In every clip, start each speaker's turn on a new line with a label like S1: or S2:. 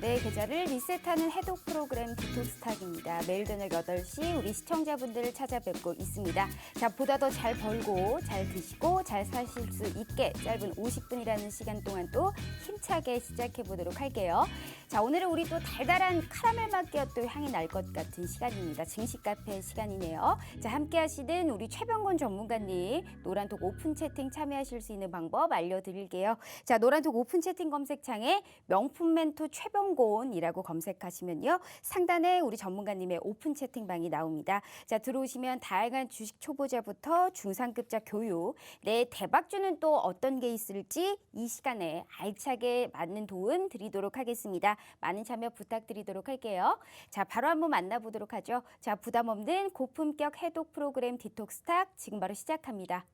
S1: 내 계좌를 리셋하는 해독 프로그램 디톡스탁입니다. 매일 저녁 8시 우리 시청자분들을 찾아뵙고 있습니다. 자, 보다 더 잘 벌고 잘 드시고 잘 사실 수 있게 짧은 50분이라는 시간 동안 또 힘차게 시작해 보도록 할게요. 자, 오늘은 우리 또 달달한 카라멜 마키아또 향이 날 것 같은 시간입니다. 증시 카페 시간이네요. 자, 함께 하시는 우리 최병곤 전문가님 노란톡 오픈 채팅 참여하실 수 있는 방법 알려드릴게요. 자, 노란톡 오픈 채팅 검색창에 명품 멘토 최병곤이라고 검색하시면요. 상단에 우리 전문가님의 오픈 채팅방이 나옵니다. 자, 들어오시면 다양한 주식 초보자부터 중상급자 교육, 내 대박주는 또 어떤 게 있을지 이 시간에 알차게 맞는 도움 드리도록 하겠습니다. 많은 참여 부탁드리도록 할게요. 자, 바로 한번 만나보도록 하죠. 자, 부담 없는 고품격 해독 프로그램 디톡스탁 지금 바로 시작합니다.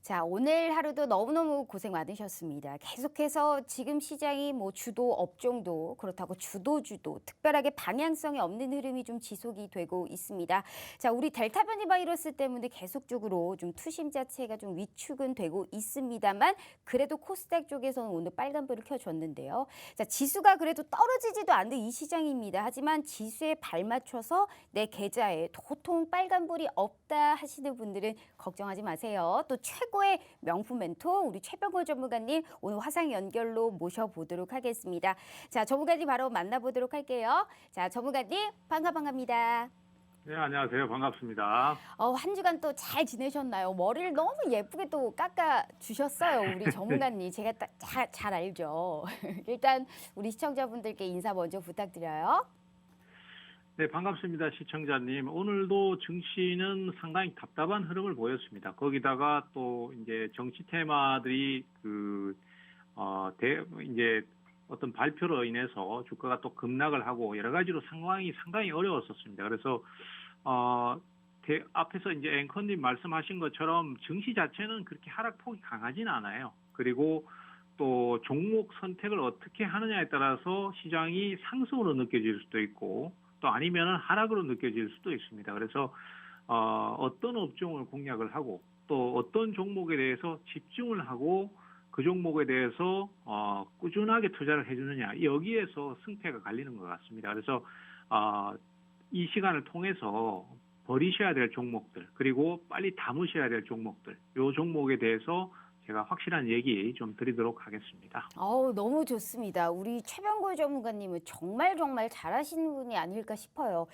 S1: 자, 오늘 하루도 너무너무 고생 많으셨습니다. 계속해서 지금 시장이 뭐 주도 업종도 그렇다고 주도주도 특별하게 방향성이 없는 흐름이 좀 지속이 되고 있습니다. 자, 우리 델타 변이 바이러스 때문에 계속적으로 좀 투심 자체가 좀 위축은 되고 있습니다만 그래도 코스닥 쪽에서는 오늘 빨간불을 켜줬는데요. 자, 지수가 그래도 떨어지지도 않는 이 시장입니다. 하지만 지수에 발맞춰서 내 계좌에 도통 빨간불이 없다 하시는 분들은 걱정하지 마세요. 또 최고의 명품 멘토 우리 최병곤 전문가님 오늘 화상 연결로 모셔보도록 하겠습니다. 자, 전문가님 바로 만나보도록 할게요. 자, 전문가님 반갑습니다.
S2: 네, 안녕하세요. 반갑습니다.
S1: 한 주간 또 잘 지내셨나요? 머리를 너무 예쁘게 또 깎아 주셨어요, 우리 전문가님. 제가 잘 알죠. 일단 우리 시청자분들께 인사 먼저 부탁드려요.
S2: 네, 반갑습니다. 시청자님. 오늘도 증시는 상당히 답답한 흐름을 보였습니다. 거기다가 또 이제 정치 테마들이 이제 어떤 발표로 인해서 주가가 또 급락을 하고 여러 가지로 상황이 상당히 어려웠었습니다. 그래서 앞에서 이제 앵커님 말씀하신 것처럼 증시 자체는 그렇게 하락폭이 강하진 않아요. 그리고 또 종목 선택을 어떻게 하느냐에 따라서 시장이 상승으로 느껴질 수도 있고 또 아니면은 하락으로 느껴질 수도 있습니다. 그래서 어떤 업종을 공략을 하고 또 어떤 종목에 대해서 집중을 하고 그 종목에 대해서 꾸준하게 투자를 해주느냐 여기에서 승패가 갈리는 것 같습니다. 그래서 이 시간을 통해서 버리셔야 될 종목들 그리고 빨리 담으셔야 될 종목들 이 종목에 대해서 제가 확실한 얘기 좀 드리도록 하겠습니다.
S1: 너무 좋습니다. 우리 최병곤 전문가님은 정말 잘하시는 분이 아닐까 싶어요.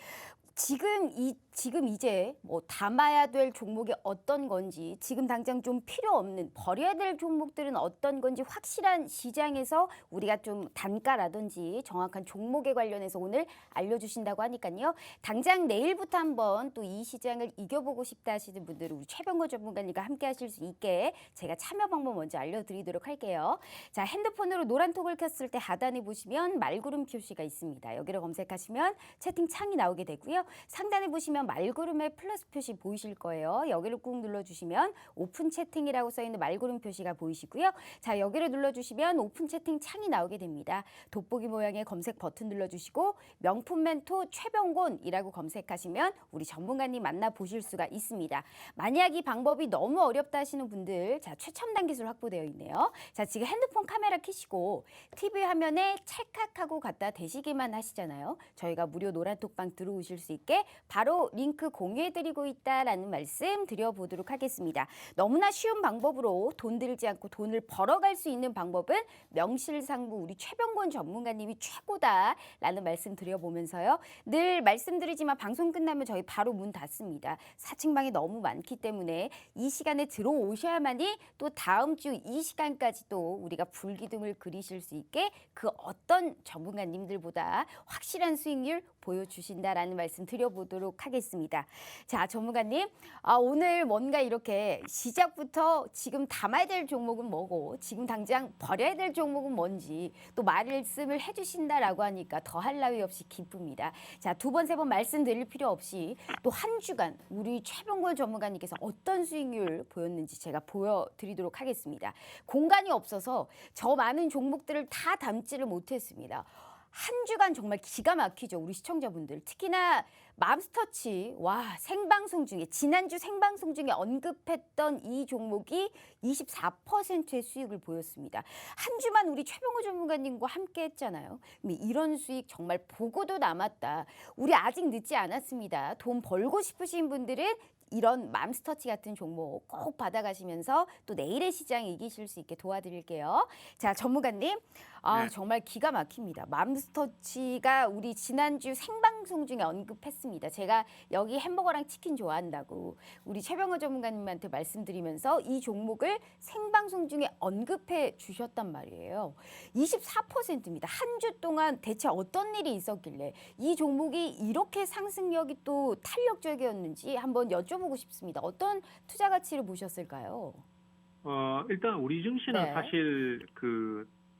S1: 지금 이제 뭐 담아야 될 종목이 어떤 건지 지금 당장 좀 필요 없는 버려야 될 종목들은 어떤 건지 확실한 시장에서 우리가 좀 단가라든지 정확한 종목에 관련해서 오늘 알려주신다고 하니까요. 당장 내일부터 한번 또 이 시장을 이겨보고 싶다 하시는 분들은 우리 최병곤 전문가님과 함께 하실 수 있게 제가 참여 방법 먼저 알려드리도록 할게요. 자, 핸드폰으로 노란톡을 켰을 때 하단에 보시면 말구름 표시가 있습니다. 여기를 검색하시면 채팅창이 나오게 되고요. 상단에 보시면 말구름의 플러스 표시 보이실 거예요. 여기를 꾹 눌러주시면 오픈 채팅이라고 써있는 말구름 표시가 보이시고요. 자, 여기를 눌러주시면 오픈 채팅 창이 나오게 됩니다. 돋보기 모양의 검색 버튼 눌러주시고 명품 멘토 최병곤이라고 검색하시면 우리 전문가님 만나보실 수가 있습니다. 만약 이 방법이 너무 어렵다 하시는 분들 자, 최첨단 기술 확보되어 있네요. 자, 지금 핸드폰 카메라 켜시고 TV 화면에 찰칵하고 갖다 대시기만 하시잖아요. 저희가 무료 노란톡방 들어오실 수 있게 바로 링크 공유해드리고 있다라는 말씀 드려보도록 하겠습니다. 너무나 쉬운 방법으로 돈 들지 않고 돈을 벌어갈 수 있는 방법은 명실상부 우리 최병곤 전문가님이 최고다라는 말씀 드려보면서요. 늘 말씀드리지만 방송 끝나면 저희 바로 문 닫습니다. 사칭방이 너무 많기 때문에 이 시간에 들어오셔야만이 또 다음 주 이 시간까지도 우리가 불기둥을 그리실 수 있게 그 어떤 전문가님들보다 확실한 수익률 보여주신다라는 말씀 드려보도록 하겠습니다. 자, 전문가님, 오늘 뭔가 이렇게 시작부터 지금 담아야 될 종목은 뭐고 지금 당장 버려야 될 종목은 뭔지 또 말씀을 해주신다라고 하니까 더할 나위 없이 기쁩니다. 자, 두 번, 세 번 말씀드릴 필요 없이 또 한 주간 우리 최병걸 전문가님께서 어떤 수익률 보였는지 제가 보여드리도록 하겠습니다. 공간이 없어서 저 많은 종목들을 다 담지를 못했습니다. 한 주간 정말 기가 막히죠. 우리 시청자분들. 특히나 맘스터치, 와, 생방송 중에, 지난주 생방송 중에 언급했던 이 종목이 24%의 수익을 보였습니다. 한 주만 우리 최병호 전문가님과 함께 했잖아요. 이런 수익 정말 보고도 남았다. 우리 아직 늦지 않았습니다. 돈 벌고 싶으신 분들은 이런 맘스터치 같은 종목 꼭 받아가시면서 또 내일의 시장 이기실 수 있게 도와드릴게요. 자, 전문가님,
S2: 네.
S1: 정말 기가 막힙니다. 맘스터치가 우리 지난주 생방송 중에 언급했습니다. 제가 여기 햄버거랑 치킨 좋아한다고 우리 최병호 전문가님한테 말씀드리면서 이 종목을 생방송 중에 언급해 주셨단 말이에요. 24%입니다. 한 주 동안 대체 어떤 일이 있었길래 이 종목이 이렇게 상승력이 또 탄력적이었는지 한번 여쭤보고 싶습니다. 어떤 투자 가치를 보셨을까요?
S2: 일단 우리 증시는
S1: 네.
S2: 사실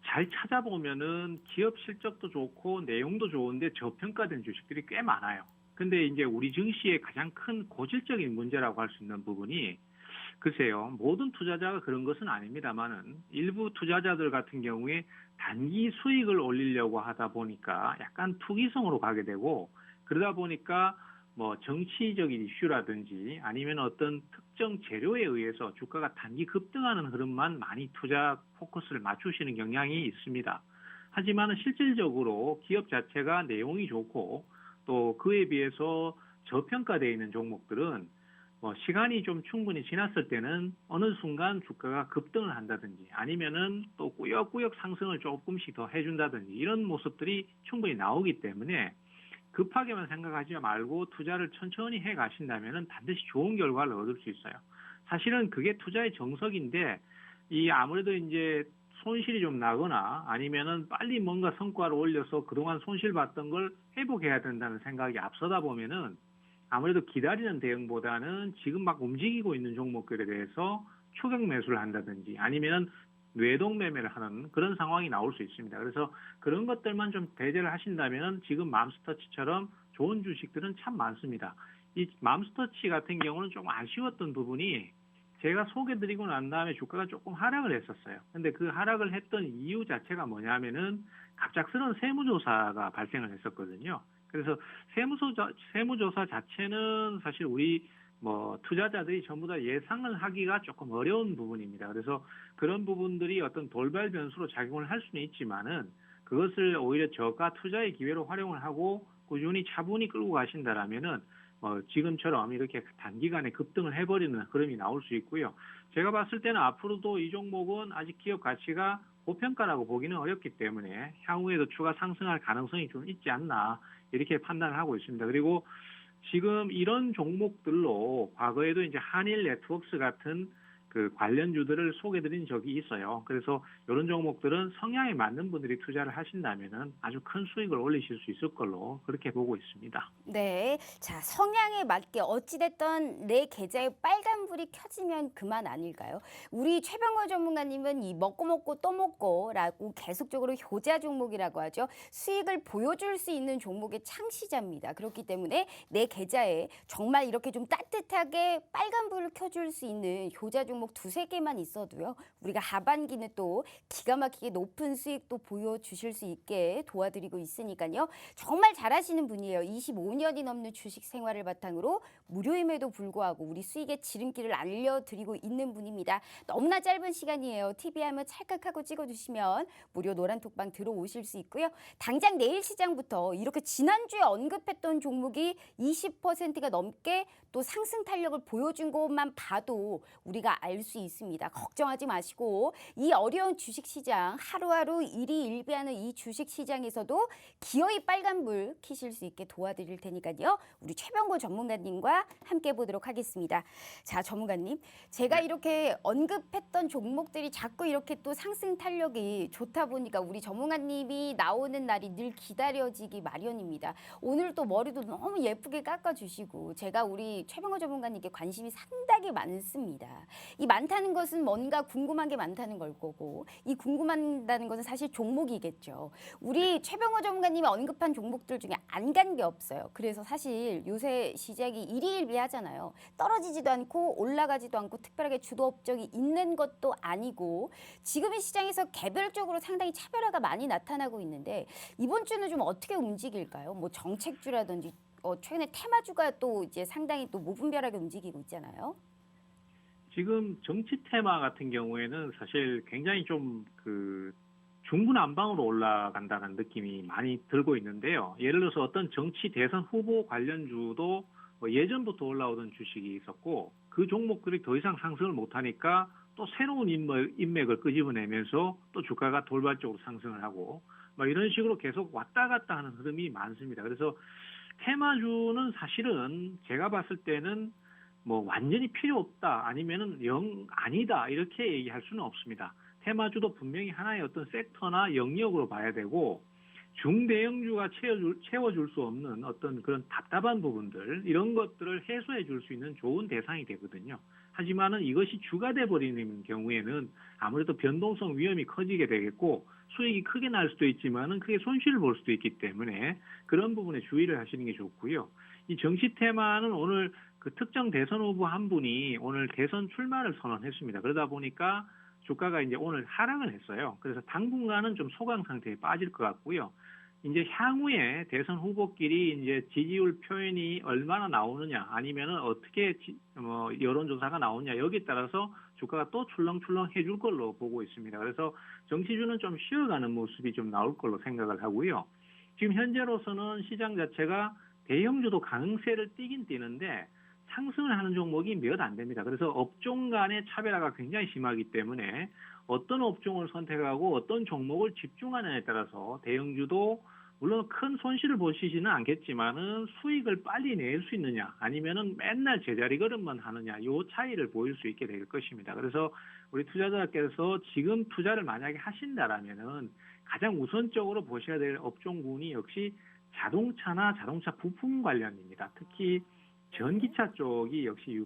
S2: 잘 찾아보면은 기업 실적도 좋고 내용도 좋은데 저평가된 주식들이 꽤 많아요. 근데 이제 우리 증시의 가장 큰 고질적인 문제라고 할 수 있는 부분이 글쎄요, 모든 투자자가 그런 것은 아닙니다만은 일부 투자자들 같은 경우에 단기 수익을 올리려고 하다 보니까 약간 투기성으로 가게 되고 그러다 보니까 뭐 정치적인 이슈라든지 아니면 어떤 특정 재료에 의해서 주가가 단기 급등하는 흐름만 많이 투자 포커스를 맞추시는 경향이 있습니다. 하지만 실질적으로 기업 자체가 내용이 좋고 또 그에 비해서 저평가되어 있는 종목들은 뭐 시간이 좀 충분히 지났을 때는 어느 순간 주가가 급등을 한다든지 아니면은 또 꾸역꾸역 상승을 조금씩 더 해준다든지 이런 모습들이 충분히 나오기 때문에 급하게만 생각하지 말고 투자를 천천히 해 가신다면은 반드시 좋은 결과를 얻을 수 있어요. 사실은 그게 투자의 정석인데 이 아무래도 이제 손실이 좀 나거나 아니면은 빨리 뭔가 성과를 올려서 그동안 손실 봤던 걸 회복해야 된다는 생각이 앞서다 보면은 아무래도 기다리는 대응보다는 지금 막 움직이고 있는 종목들에 대해서 추격 매수를 한다든지 아니면은 뇌동 매매를 하는 그런 상황이 나올 수 있습니다. 그래서 그런 것들만 좀 배제를 하신다면 지금 맘스터치처럼 좋은 주식들은 참 많습니다. 이 맘스터치 같은 경우는 좀 아쉬웠던 부분이 제가 소개드리고 난 다음에 주가가 조금 하락을 했었어요. 근데 그 하락을 했던 이유 자체가 뭐냐면은 갑작스러운 세무조사가 발생을 했었거든요. 그래서 세무조사 자체는 사실 우리 뭐 투자자들이 전부 다 예상을 하기가 조금 어려운 부분입니다. 그래서 그런 부분들이 어떤 돌발 변수로 작용을 할 수는 있지만은 그것을 오히려 저가 투자의 기회로 활용을 하고 꾸준히 차분히 끌고 가신다라면은 지금처럼 이렇게 단기간에 급등을 해버리는 흐름이 나올 수 있고요. 제가 봤을 때는 앞으로도 이 종목은 아직 기업 가치가 고평가라고 보기는 어렵기 때문에 향후에도 추가 상승할 가능성이 좀 있지 않나 이렇게 판단을 하고 있습니다. 그리고 지금 이런 종목들로 과거에도 이제 한일 네트워크스 같은 그 관련주들을 소개드린 적이 있어요. 그래서 이런 종목들은 성향에 맞는 분들이 투자를 하신다면은 아주 큰 수익을 올리실 수 있을 걸로 그렇게 보고 있습니다.
S1: 네. 자, 성향에 맞게 어찌됐던 내 계좌에 빨간불이 켜지면 그만 아닐까요? 우리 최병호 전문가님은 이 먹고 또 먹고라고 계속적으로 효자 종목이라고 하죠. 수익을 보여줄 수 있는 종목의 창시자입니다. 그렇기 때문에 내 계좌에 정말 이렇게 좀 따뜻하게 빨간불을 켜줄 수 있는 효자 종목 두세 개만 있어도요. 우리가 하반기는 또 기가 막히게 높은 수익도 보여주실 수 있게 도와드리고 있으니까요. 정말 잘하시는 분이에요. 25년이 넘는 주식 생활을 바탕으로 무료임에도 불구하고 우리 수익의 지름길을 알려드리고 있는 분입니다. 너무나 짧은 시간이에요. TV 하면 찰칵하고 찍어주시면 무료 노란톡방 들어오실 수 있고요. 당장 내일 시장부터 이렇게 지난주에 언급했던 종목이 20%가 넘게 또 상승 탄력을 보여준 것만 봐도 우리가 알 알 수 있습니다. 걱정하지 마시고 이 어려운 주식시장 하루하루 일희일비하는 이 주식시장에서도 기어이 빨간불 켜실 수 있게 도와드릴 테니까요. 우리 최병고 전문가님과 함께 보도록 하겠습니다. 자, 전문가님. 제가 이렇게 언급했던 종목들이 자꾸 이렇게 또 상승 탄력이 좋다 보니까 우리 전문가님이 나오는 날이 늘 기다려지기 마련입니다. 오늘 또 머리도 너무 예쁘게 깎아주시고 제가 우리 최병호 전문가님께 관심이 상당히 많습니다. 이 많다는 것은 뭔가 궁금한 게 많다는 걸 거고 이 궁금하다는 것은 사실 종목이겠죠. 우리 최병호 전문가님이 언급한 종목들 중에 안 간 게 없어요. 그래서 사실 요새 시장이 일희일비하잖아요. 떨어지지도 않고 올라가지도 않고 특별하게 주도 업종이 있는 것도 아니고 지금의 시장에서 개별적으로 상당히 차별화가 많이 나타나고 있는데 이번 주는 좀 어떻게 움직일까요? 뭐 정책주라든지 최근에 테마주가 또 이제 상당히 또 무분별하게 움직이고 있잖아요.
S2: 지금 정치 테마 같은 경우에는 사실 굉장히 좀 중구난방으로 올라간다는 느낌이 많이 들고 있는데요. 예를 들어서 어떤 정치 대선 후보 관련주도 예전부터 올라오던 주식이 있었고 그 종목들이 더 이상 상승을 못하니까 또 새로운 인맥을 끄집어내면서 또 주가가 돌발적으로 상승을 하고 이런 식으로 계속 왔다 갔다 하는 흐름이 많습니다. 그래서 테마주는 사실은 제가 봤을 때는 완전히 필요 없다 아니면은 영 아니다 이렇게 얘기할 수는 없습니다. 테마주도 분명히 하나의 어떤 섹터나 영역으로 봐야 되고 중대형주가 채워줄 수 없는 어떤 그런 답답한 부분들 이런 것들을 해소해 줄 수 있는 좋은 대상이 되거든요. 하지만은 이것이 주가 돼버리는 경우에는 아무래도 변동성 위험이 커지게 되겠고 수익이 크게 날 수도 있지만은 크게 손실을 볼 수도 있기 때문에 그런 부분에 주의를 하시는 게 좋고요. 이 정치 테마는 오늘 그 특정 대선 후보 한 분이 오늘 대선 출마를 선언했습니다. 그러다 보니까 주가가 이제 오늘 하락을 했어요. 그래서 당분간은 좀 소강 상태에 빠질 것 같고요. 이제 향후에 대선 후보끼리 이제 지지율 표현이 얼마나 나오느냐 아니면은 어떻게 여론조사가 나오냐 여기에 따라서 주가가 또 출렁출렁 해줄 걸로 보고 있습니다. 그래서 정치주는 좀 쉬어가는 모습이 좀 나올 걸로 생각을 하고요. 지금 현재로서는 시장 자체가 대형주도 강세를 띠긴 띠는데 상승을 하는 종목이 몇 안 됩니다. 그래서 업종 간의 차별화가 굉장히 심하기 때문에 어떤 업종을 선택하고 어떤 종목을 집중하느냐에 따라서 대형주도 물론 큰 손실을 보시지는 않겠지만은 수익을 빨리 낼 수 있느냐 아니면은 맨날 제자리 걸음만 하느냐 이 차이를 보일 수 있게 될 것입니다. 그래서 우리 투자자께서 지금 투자를 만약에 하신다라면은 가장 우선적으로 보셔야 될 업종군이 역시 자동차나 자동차 부품 관련입니다. 특히 전기차 쪽이 역시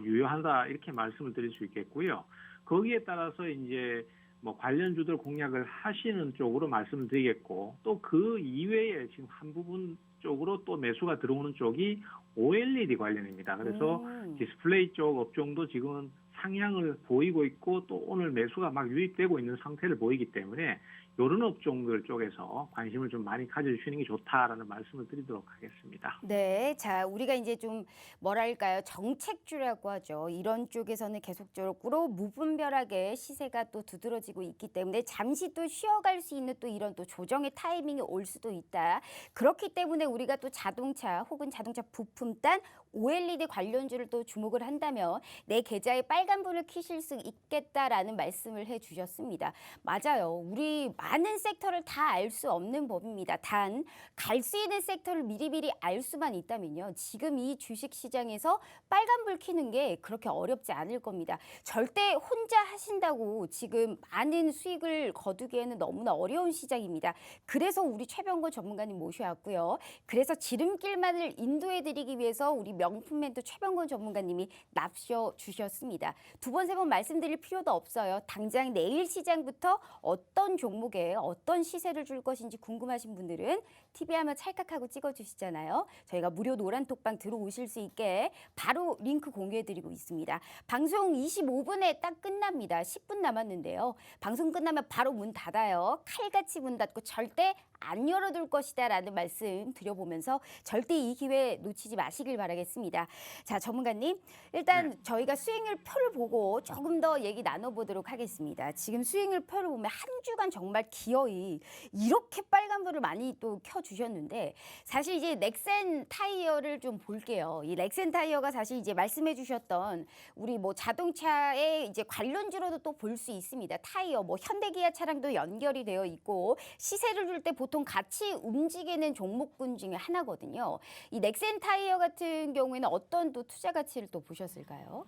S2: 유효하다 이렇게 말씀을 드릴 수 있겠고요. 거기에 따라서 이제 관련주들 공략을 하시는 쪽으로 말씀을 드리겠고 또 그 이외에 지금 한 부분 쪽으로 또 매수가 들어오는 쪽이 OLED 관련입니다. 그래서 디스플레이 쪽 업종도 지금은 상향을 보이고 있고 또 오늘 매수가 막 유입되고 있는 상태를 보이기 때문에 이런 업종들 쪽에서 관심을 좀 많이 가져주시는 게 좋다라는 말씀을 드리도록 하겠습니다.
S1: 네, 자 우리가 이제 좀 뭐랄까요 정책주라고 하죠. 이런 쪽에서는 계속적으로 무분별하게 시세가 또 두드러지고 있기 때문에 잠시 또 쉬어갈 수 있는 또 이런 또 조정의 타이밍이 올 수도 있다. 그렇기 때문에 우리가 또 자동차 혹은 자동차 부품단 OLED 관련주를 또 주목을 한다면 내 계좌에 빨간불을 켜실 수 있겠다라는 말씀을 해주셨습니다. 맞아요. 우리 많은 섹터를 다 알 수 없는 법입니다. 단 갈 수 있는 섹터를 미리미리 알 수만 있다면요. 지금 이 주식시장에서 빨간불 켜는 게 그렇게 어렵지 않을 겁니다. 절대 혼자 하신다고 지금 많은 수익을 거두기에는 너무나 어려운 시장입니다. 그래서 우리 최병고 전문가님 모셔왔고요. 그래서 지름길만을 인도해드리기 위해서 우리 명품 멘토 최병고 전문가님이 납셔 주셨습니다. 두 번, 세 번 말씀드릴 필요도 없어요. 당장 내일 시장부터 어떤 종목에 어떤 시세를 줄 것인지 궁금하신 분들은 TV 화면 찰칵하고 찍어주시잖아요. 저희가 무료 노란톡방 들어오실 수 있게 바로 링크 공유해드리고 있습니다. 방송 25분에 딱 끝납니다. 10분 남았는데요. 방송 끝나면 바로 문 닫아요. 칼같이 문 닫고 절대 안 열어둘 것이다 라는 말씀 드려보면서 절대 이 기회 놓치지 마시길 바라겠습니다. 자, 전문가님 일단 저희가 수익률 표를 보고 조금 더 얘기 나눠보도록 하겠습니다. 지금 수익률 표를 보면 한 주간 정말 기어이 이렇게 빨간불을 많이 또 켜주셨어요. 주셨는데 사실 이제 넥센 타이어를 좀 볼게요. 이 넥센 타이어가 사실 이제 말씀해 주셨던 우리 뭐 자동차의 이제 관련주로도 또 볼 수 있습니다. 타이어 뭐 현대기아 차량도 연결이 되어 있고 시세를 줄 때 보통 같이 움직이는 종목군 중에 하나거든요. 이 넥센 타이어 같은 경우에는 어떤 또 투자 가치를 또 보셨을까요?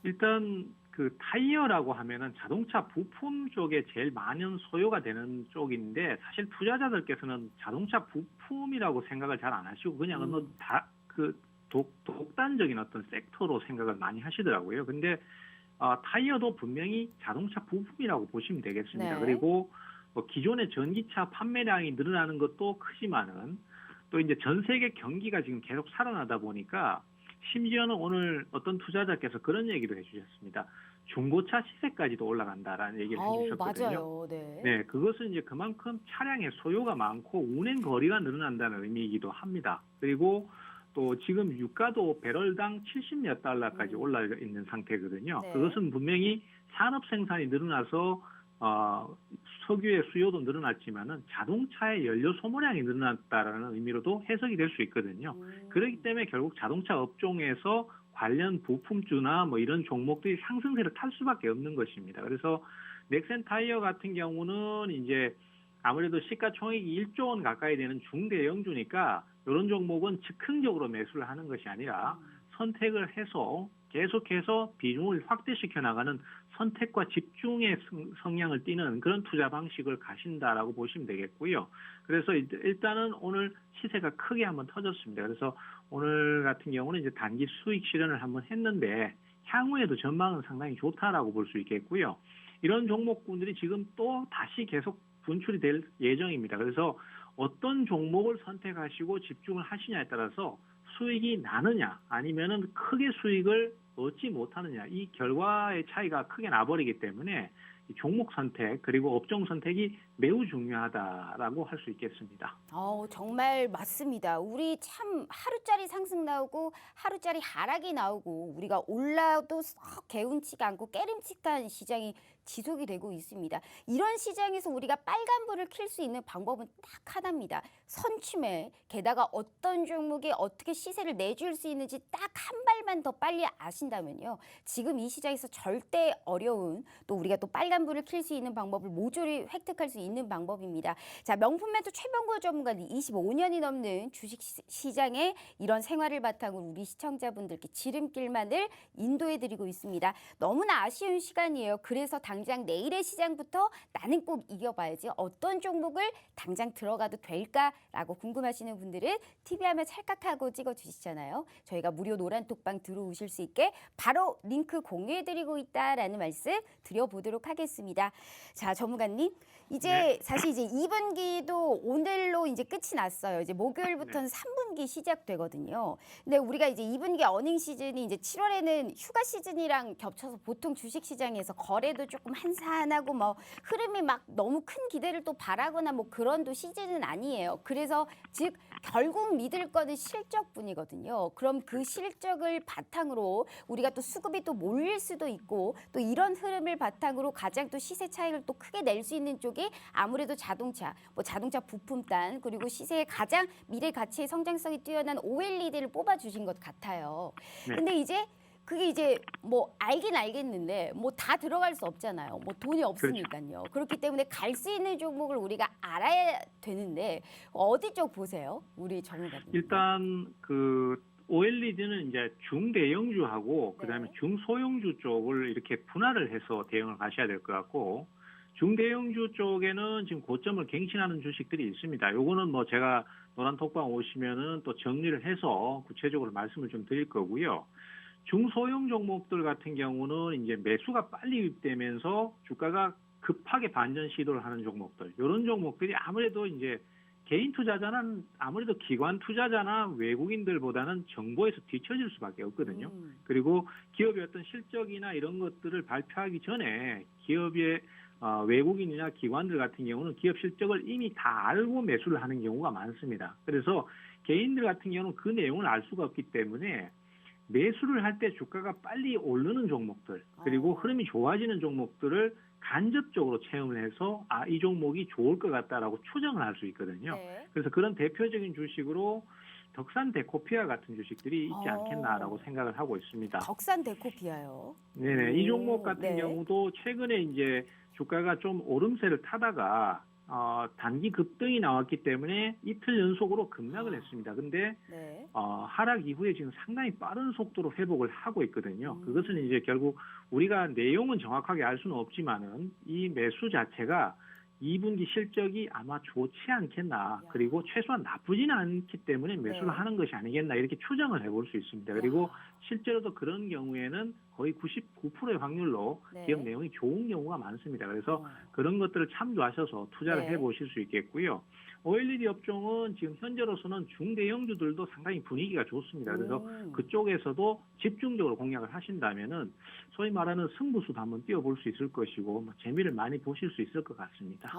S2: 일단 그 타이어라고 하면은 자동차 부품 쪽에 제일 많은 소요가 되는 쪽인데 사실 투자자들께서는 자동차 부품이라고 생각을 잘 안 하시고 그냥 어느 다그 독단적인 어떤 섹터로 생각을 많이 하시더라고요. 근데 타이어도 분명히 자동차 부품이라고 보시면 되겠습니다.
S1: 네.
S2: 그리고 뭐 기존의 전기차 판매량이 늘어나는 것도 크지만은 또 이제 전 세계 경기가 지금 계속 살아나다 보니까 심지어는 오늘 어떤 투자자께서 그런 얘기도 해주셨습니다. 중고차 시세까지도 올라간다라는 얘기를 해주셨거든요.
S1: 맞아요. 네.
S2: 네, 그것은 이제 그만큼 차량의 소요가 많고 운행 거리가 늘어난다는 의미이기도 합니다. 그리고 또 지금 유가도 배럴당 70몇 달러까지 올라 있는 상태거든요.
S1: 네.
S2: 그것은 분명히 산업 생산이 늘어나서 석유의 수요도 늘어났지만은 자동차의 연료 소모량이 늘어났다라는 의미로도 해석이 될 수 있거든요. 그렇기 때문에 결국 자동차 업종에서 관련 부품주나 뭐 이런 종목들이 상승세를 탈 수밖에 없는 것입니다. 그래서 넥센 타이어 같은 경우는 이제 아무래도 시가총액이 1조 원 가까이 되는 중대형주니까 이런 종목은 즉흥적으로 매수를 하는 것이 아니라 선택을 해서 계속해서 비중을 확대시켜 나가는 선택과 집중의 성향을 띠는 그런 투자 방식을 가신다라고 보시면 되겠고요. 그래서 일단은 오늘 시세가 크게 한번 터졌습니다. 그래서 오늘 같은 경우는 이제 단기 수익 실현을 한번 했는데 향후에도 전망은 상당히 좋다라고 볼 수 있겠고요. 이런 종목군들이 지금 또 다시 계속 분출이 될 예정입니다. 그래서 어떤 종목을 선택하시고 집중을 하시냐에 따라서 수익이 나느냐 아니면은 크게 수익을 얻지 못하느냐 이 결과의 차이가 크게 나버리기 때문에 종목 선택 그리고 업종 선택이 매우 중요하다라고 할 수 있겠습니다.
S1: 정말 맞습니다. 우리 참 하루짜리 상승 나오고 하루짜리 하락이 나오고 우리가 올라도 썩 개운치가 않고 깨름칙한 시장이 지속이 되고 있습니다. 이런 시장에서 우리가 빨간불을 켤 수 있는 방법은 딱 하나입니다. 선취매, 게다가 어떤 종목이 어떻게 시세를 내줄 수 있는지 딱 한 발만 더 빨리 아신다면요. 지금 이 시장에서 절대 어려운 또 우리가 또 빨간불을 켤 수 있는 방법을 모조리 획득할 수 있는 방법입니다. 자, 명품 멘토 최병구 전문가는 25년이 넘는 주식 시장에 이런 생활을 바탕으로 우리 시청자분들께 지름길만을 인도해드리고 있습니다. 너무나 아쉬운 시간이에요. 그래서 당장 내일의 시장부터 나는 꼭 이겨봐야지 어떤 종목을 당장 들어가도 될까라고 궁금하시는 분들은 TV화면 찰칵하고 찍어주시잖아요. 저희가 무료 노란톡방 들어오실 수 있게 바로 링크 공유해드리고 있다라는 말씀 드려보도록 하겠습니다. 자, 전문가님. 이제 사실 이제 2분기도 오늘로 이제 끝이 났어요. 이제 목요일부터는 3분기 시작되거든요. 근데 우리가 이제 2분기 어닝 시즌이 이제 7월에는 휴가 시즌이랑 겹쳐서 보통 주식 시장에서 거래도 조금 한산하고 뭐 흐름이 막 너무 큰 기대를 또 바라거나 뭐 그런 또 시즌은 아니에요. 그래서 즉 결국 믿을 거는 실적뿐이거든요. 그럼 그 실적을 바탕으로 우리가 또 수급이 또 몰릴 수도 있고 또 이런 흐름을 바탕으로 가장 또 시세 차이를 또 크게 낼 수 있는 쪽이 아무래도 자동차, 뭐 자동차 부품단 그리고 시세의 가장 미래 가치의 성장성이 뛰어난 OLED를 뽑아주신 것 같아요.
S2: 네.
S1: 근데 이제 그게 이제 뭐 알긴 알겠는데 뭐 다 들어갈 수 없잖아요. 뭐 돈이 없으니까요. 그렇기 때문에 갈 수 있는 종목을 우리가 알아야 되는데 어디 쪽 보세요? 우리 전문가님.
S2: 일단 그 OLED는 이제 중대형주하고
S1: 네.
S2: 그다음에 중소형주 쪽을 이렇게 분할을 해서 대응을 하셔야 될 것 같고 중대형주 쪽에는 지금 고점을 갱신하는 주식들이 있습니다. 요거는 뭐 제가 노란톡방 오시면은 또 정리를 해서 구체적으로 말씀을 좀 드릴 거고요. 중소형 종목들 같은 경우는 이제 매수가 빨리 유입되면서 주가가 급하게 반전 시도를 하는 종목들. 이런 종목들이 아무래도 이제 개인 투자자는 아무래도 기관 투자자나 외국인들보다는 정보에서 뒤처질 수밖에 없거든요. 그리고 기업의 어떤 실적이나 이런 것들을 발표하기 전에 기업의 외국인이나 기관들 같은 경우는 기업 실적을 이미 다 알고 매수를 하는 경우가 많습니다. 그래서 개인들 같은 경우는 그 내용을 알 수가 없기 때문에 매수를 할 때 주가가 빨리 오르는 종목들 그리고 흐름이 좋아지는 종목들을 간접적으로 체험을 해서 이 종목이 좋을 것 같다라고 추정을 할 수 있거든요.
S1: 네.
S2: 그래서 그런 대표적인 주식으로 덕산 데코피아 같은 주식들이 있지 않겠나라고 생각을 하고 있습니다.
S1: 덕산 데코피아요.
S2: 네네. 이 종목 같은
S1: 네.
S2: 경우도 최근에 이제 주가가 좀 오름세를 타다가 단기 급등이 나왔기 때문에 이틀 연속으로 급락을 했습니다. 근데
S1: 네.
S2: 하락 이후에 지금 상당히 빠른 속도로 회복을 하고 있거든요. 그것은 이제 결국 우리가 내용은 정확하게 알 수는 없지만은 이 매수 자체가 2분기 실적이 아마 좋지 않겠나. 그리고 최소한 나쁘지는 않기 때문에 매수를
S1: 네.
S2: 하는 것이 아니겠나 이렇게 추정을 해볼 수 있습니다. 그리고 실제로도 그런 경우에는 거의 99%의 확률로
S1: 네.
S2: 기업 내용이 좋은 경우가 많습니다. 그래서 그런 것들을 참조하셔서 투자를
S1: 네.
S2: 해보실 수 있겠고요. OLED 업종은 지금 현재로서는 중대형주들도 상당히 분위기가 좋습니다. 그래서 그쪽에서도 집중적으로 공략을 하신다면은 소위 말하는 승부수도 한번 띄워볼 수 있을 것이고 재미를 많이 보실 수 있을 것 같습니다.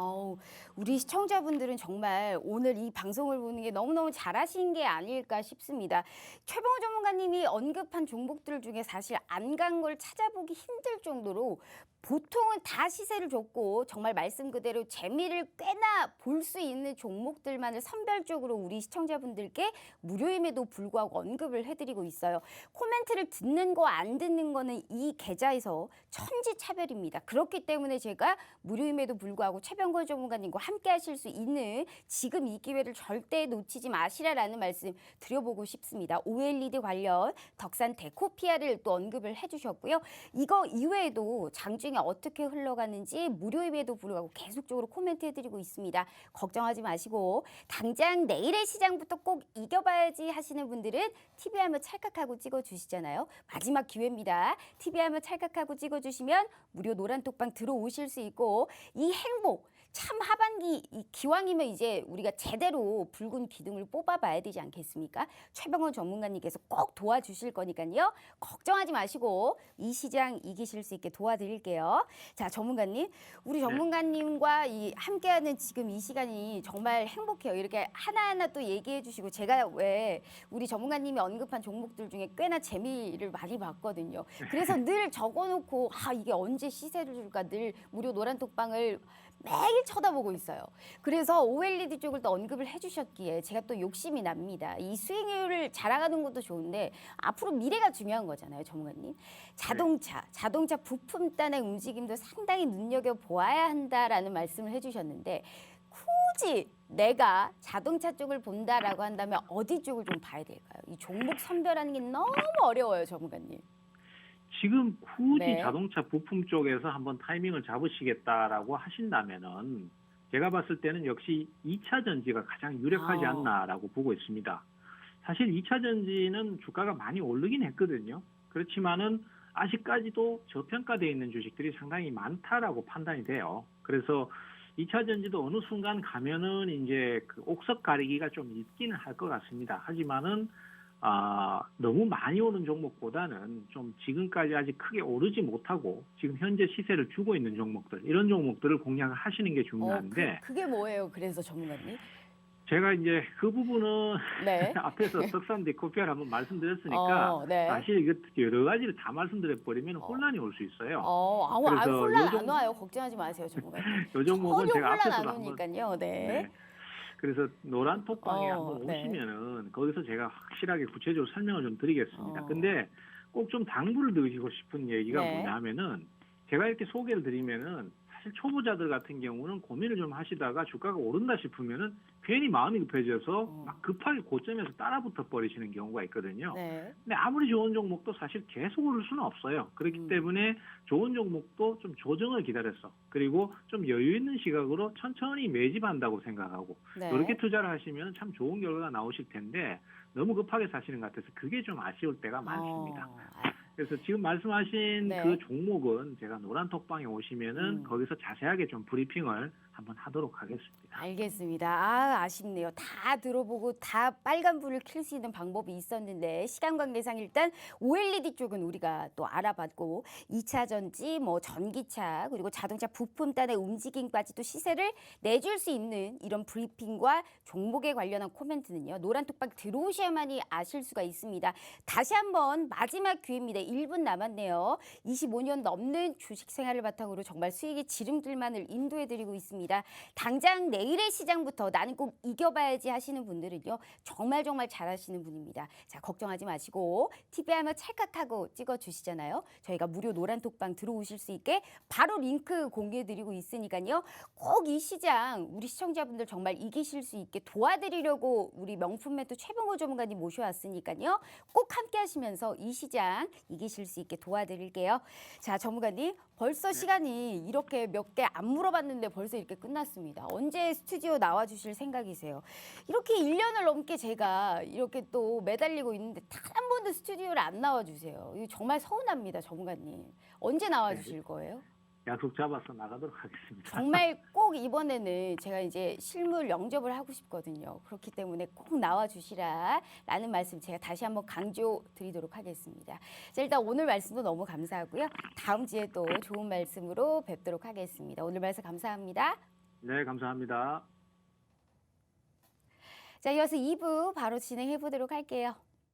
S1: 우리 시청자분들은 정말 오늘 이 방송을 보는 게 너무너무 잘하신 게 아닐까 싶습니다. 최병호 전문가님이 언급한 종목들 중에 사실 안 간 걸 찾아보기 힘들 정도로 보통은 다 시세를 줬고 정말 말씀 그대로 재미를 꽤나 볼 수 있는 종목들만을 선별적으로 우리 시청자분들께 무료임에도 불구하고 언급을 해드리고 있어요. 코멘트를 듣는 거 안 듣는 거는 이 계좌에서 천지차별입니다. 그렇기 때문에 제가 무료임에도 불구하고 최병건 전문가님과 함께 하실 수 있는 지금 이 기회를 절대 놓치지 마시라라는 말씀 드려보고 싶습니다. OLED 관련 덕산 데코피아를 또 언급을 해주셨고요. 이거 이외에도 장중에 어떻게 흘러가는지 무료임에도 불구하고 계속적으로 코멘트 해드리고 있습니다. 걱정하지 마시고 당장 내일의 시장부터 꼭 이겨봐야지 하시는 분들은 TV 하면 찰칵하고 찍어주시잖아요. 마지막 기회입니다. TV 하면 찰칵하고 찍어주시면 무료 노란톡방 들어오실 수 있고 이 행복 참 하반기 기왕이면 이제 우리가 제대로 붉은 기둥을 뽑아봐야 되지 않겠습니까? 최병원 전문가님께서 꼭 도와주실 거니까요. 걱정하지 마시고 이 시장 이기실 수 있게 도와드릴게요. 자, 전문가님. 우리 전문가님과 함께하는 지금 이 시간이 정말 행복해요. 이렇게 하나하나 또 얘기해 주시고 제가 왜 우리 전문가님이 언급한 종목들 중에 꽤나 재미를 많이 봤거든요. 그래서 늘 적어놓고 이게 언제 시세를 줄까 늘 무료 노란톡방을 매일 쳐다보고 있어요. 그래서 OLED 쪽을 또 언급을 해주셨기에 제가 또 욕심이 납니다. 이 수익률을 자랑하는 것도 좋은데 앞으로 미래가 중요한 거잖아요, 전문가님. 자동차 부품단의 움직임도 상당히 눈여겨보아야 한다라는 말씀을 해주셨는데 굳이 내가 자동차 쪽을 본다라고 한다면 어디 쪽을 좀 봐야 될까요? 이 종목 선별하는 게 너무 어려워요, 전문가님.
S2: 지금 굳이
S1: 네.
S2: 자동차 부품 쪽에서 한번 타이밍을 잡으시겠다라고 하신다면은 제가 봤을 때는 역시 2차 전지가 가장 유력하지 않나라고 보고 있습니다. 사실 2차 전지는 주가가 많이 오르긴 했거든요. 그렇지만은 아직까지도 저평가되어 있는 주식들이 상당히 많다라고 판단이 돼요. 그래서 2차 전지도 어느 순간 가면은 이제 그 옥석 가리기가 좀 있기는 할 것 같습니다. 하지만은 너무 많이 오는 종목보다는 좀 지금까지 아직 크게 오르지 못하고 지금 현재 시세를 주고 있는 종목들 이런 종목들을 공략을 하시는 게 중요한데
S1: 그게 뭐예요? 그래서 전문가님?
S2: 제가 이제 그 부분은
S1: 네.
S2: 앞에서 덕산 데코피아를 한번 말씀드렸으니까
S1: 네.
S2: 사실 이거 여러 가지를 다 말씀드려 버리면 혼란이 올 수 있어요.
S1: 혼란 안 와요. 걱정하지 마세요, 전문가님.
S2: 요 종목은
S1: 전혀
S2: 제가
S1: 혼란
S2: 앞에서도
S1: 안
S2: 한번
S1: 오니까요. 네.
S2: 그래서 노란 톡방에 한번
S1: 네.
S2: 오시면은 거기서 제가 확실하게 구체적으로 설명을 좀 드리겠습니다. 근데 꼭 좀 당부를 드리고 싶은 얘기가
S1: 네.
S2: 뭐냐면은 제가 이렇게 소개를 드리면은 사실 초보자들 같은 경우는 고민을 좀 하시다가 주가가 오른다 싶으면은 괜히 마음이 급해져서 막 급하게 고점에서 따라붙어 버리시는 경우가 있거든요.
S1: 네.
S2: 근데 아무리 좋은 종목도 사실 계속 오를 수는 없어요. 그렇기 때문에 좋은 종목도 좀 조정을 기다렸어. 그리고 좀 여유 있는 시각으로 천천히 매집한다고 생각하고
S1: 네.
S2: 이렇게 투자를 하시면 참 좋은 결과가 나오실 텐데 너무 급하게 사시는 것 같아서 그게 좀 아쉬울 때가 많습니다. 그래서 지금 말씀하신
S1: 네.
S2: 그 종목은 제가 노란톡방에 오시면은
S1: 음.
S2: 거기서 자세하게 좀 브리핑을 한번 하도록 하겠습니다.
S1: 알겠습니다. 아쉽네요. 다 들어보고 다 빨간불을 켤 수 있는 방법이 있었는데 시간 관계상 일단 OLED 쪽은 우리가 또 알아봤고 2차 전지, 뭐 전기차 그리고 자동차 부품단의 움직임까지도 시세를 내줄 수 있는 이런 브리핑과 종목에 관련한 코멘트는요. 노란톡방 들어오셔야만이 아실 수가 있습니다. 다시 한번 마지막 기회입니다. 1분 남았네요. 25년 넘는 주식 생활을 바탕으로 정말 수익이 지름길만을 인도해드리고 있습니다. 당장 내일의 시장부터 나는 꼭 이겨봐야지 하시는 분들은요. 정말 잘하시는 분입니다. 자, 걱정하지 마시고 TV에 하면 찰칵하고 찍어주시잖아요. 저희가 무료 노란톡방 들어오실 수 있게 바로 링크 공개해드리고 있으니까요. 꼭 이 시장 우리 시청자분들 정말 이기실 수 있게 도와드리려고 우리 명품 멘토 최병호 전문가님 모셔왔으니까요. 꼭 함께 하시면서 이 시장 이기실 수 있게 도와드릴게요. 자, 전문가님 벌써 시간이 이렇게 몇 개 안 물어봤는데 벌써 이렇게 끝났습니다. 언제 스튜디오 나와주실 생각이세요? 이렇게 1년을 넘게 제가 이렇게 또 매달리고 있는데 단 한 번도 스튜디오를 안 나와주세요. 이거 정말 서운합니다, 전문가님. 언제 나와주실 거예요?
S2: 약속 잡아서 나가도록 하겠습니다.
S1: 정말 꼭 이번에는 제가 이제 실물 영접을 하고 싶거든요. 그렇기 때문에 꼭 나와주시라라는 말씀 제가 다시 한번 강조드리도록 하겠습니다. 자, 일단 오늘 말씀도 너무 감사하고요. 다음 주에 또 좋은 말씀으로 뵙도록 하겠습니다. 오늘 말씀 감사합니다.
S2: 네, 감사합니다.
S1: 자, 이어서 2부 바로 진행해 보도록 할게요.